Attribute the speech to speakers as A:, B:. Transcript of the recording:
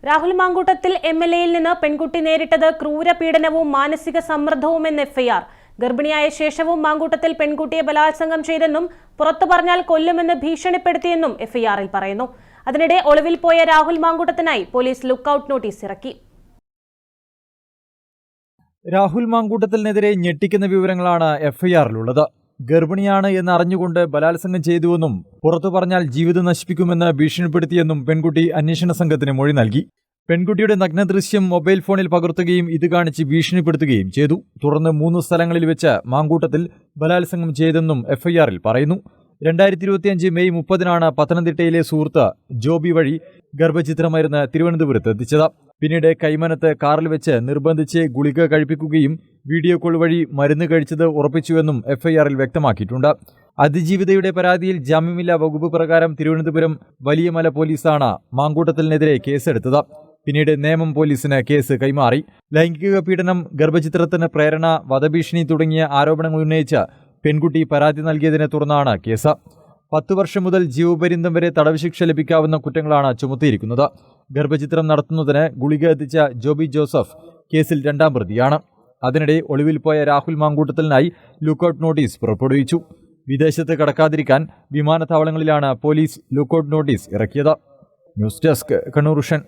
A: രാഹുൽ മാങ്കൂട്ടത്തിൽ എംഎൽഎയിൽ നിന്ന് പെൺകുട്ടി നേരിട്ടത് ക്രൂരപീഡനവും മാനസിക സമ്മർദ്ദവുമെന്ന് എഫ്ഐആർ. ഗർഭിണിയായ ശേഷവും മാങ്കൂട്ടത്തിൽ പെൺകുട്ടിയെ ബലാത്സംഗം ചെയ്തെന്നും പുറത്തു പറഞ്ഞാൽ കൊല്ലുമെന്ന് ഭീഷണിപ്പെടുത്തിയെന്നും എഫ്ഐആറിൽ പറയുന്നു. അതിനിടെ ഒളിവിൽ പോയ രാഹുൽ മാങ്കൂട്ടത്തിനായി പോലീസ് ലുക്കൌട്ട് നോട്ടീസ് ഇറക്കി.
B: രാഹുൽ മാങ്കൂട്ടത്തിനെതിരെ ഞെട്ടിക്കുന്ന വിവരങ്ങളാണ് എഫ്ഐആറിലുള്ളത്. ഗർഭിണിയാണ് എന്ന് അറിഞ്ഞുകൊണ്ട് ബലാത്സംഗം ചെയ്തുവെന്നും പുറത്തു പറഞ്ഞാൽ ജീവിതം നശിപ്പിക്കുമെന്ന് ഭീഷണിപ്പെടുത്തിയെന്നും പെൺകുട്ടി അന്വേഷണ സംഘത്തിന് മൊഴി നൽകി. പെൺകുട്ടിയുടെ നഗ്നദൃശ്യം മൊബൈൽ ഫോണിൽ പകർത്തുകയും ഇത് കാണിച്ച് ഭീഷണിപ്പെടുത്തുകയും ചെയ്തു. തുടർന്ന് 3 സ്ഥലങ്ങളിൽ വെച്ച് മാങ്കൂട്ടത്തിൽ ബലാത്സംഗം ചെയ്തെന്നും എഫ്ഐആറിൽ പറയുന്നു. 2025 മെയ് 30-നാണ് പത്തനംതിട്ടയിലെ സുഹൃത്ത് ജോബി വഴി ഗർഭചിത്രമരുന്ന് തിരുവനന്തപുരത്ത് എത്തിച്ചത്. പിന്നീട് കൈമനത്ത് കാറിൽ വെച്ച് നിർബന്ധിച്ച് ഗുളിക കഴിപ്പിക്കുകയും വീഡിയോ കോൾ വഴി മരുന്ന് കഴിച്ചത് ഉറപ്പിച്ചുവെന്നും എഫ്ഐആറിൽ വ്യക്തമാക്കിയിട്ടുണ്ട്. അതിജീവിതയുടെ പരാതിയിൽ ജാമ്യമില്ലാ വകുപ്പ് പ്രകാരം തിരുവനന്തപുരം വലിയമല പോലീസാണ് മാങ്കൂട്ടത്തിനെതിരെ കേസെടുത്തത്. പിന്നീട് നേമം പോലീസിന് കേസ് കൈമാറി. ലൈംഗിക പീഡനം, ഗർഭചിത്രത്തിന് പ്രേരണ, വധഭീഷണി തുടങ്ങിയ ആരോപണങ്ങൾ ഉന്നയിച്ച് പെൺകുട്ടി പരാതി നൽകിയതിനെ തുടർന്നാണ് കേസ്. 10 വർഷം മുതൽ ജീവപര്യന്തം വരെ തടവ് ശിക്ഷ ലഭിക്കാവുന്ന കുറ്റങ്ങളാണ് ചുമത്തിയിരിക്കുന്നത്. ഗർഭചിത്രം നടത്തുന്നതിന് ഗുളിക എത്തിച്ച ജോബി ജോസഫ് കേസിൽ 2ാം പ്രതിയാണ്. അതിനിടെ ഒളിവിൽ പോയ രാഹുൽ മാങ്കൂട്ടത്തിനായി ലുക്കൌട്ട് നോട്ടീസ് പുറപ്പെടുവിച്ചു. വിദേശത്ത് കടക്കാതിരിക്കാൻ വിമാനത്താവളങ്ങളിലാണ് പോലീസ് ലുക്കൌട്ട് നോട്ടീസ് ഇറക്കിയത്. News desk Kannur vision.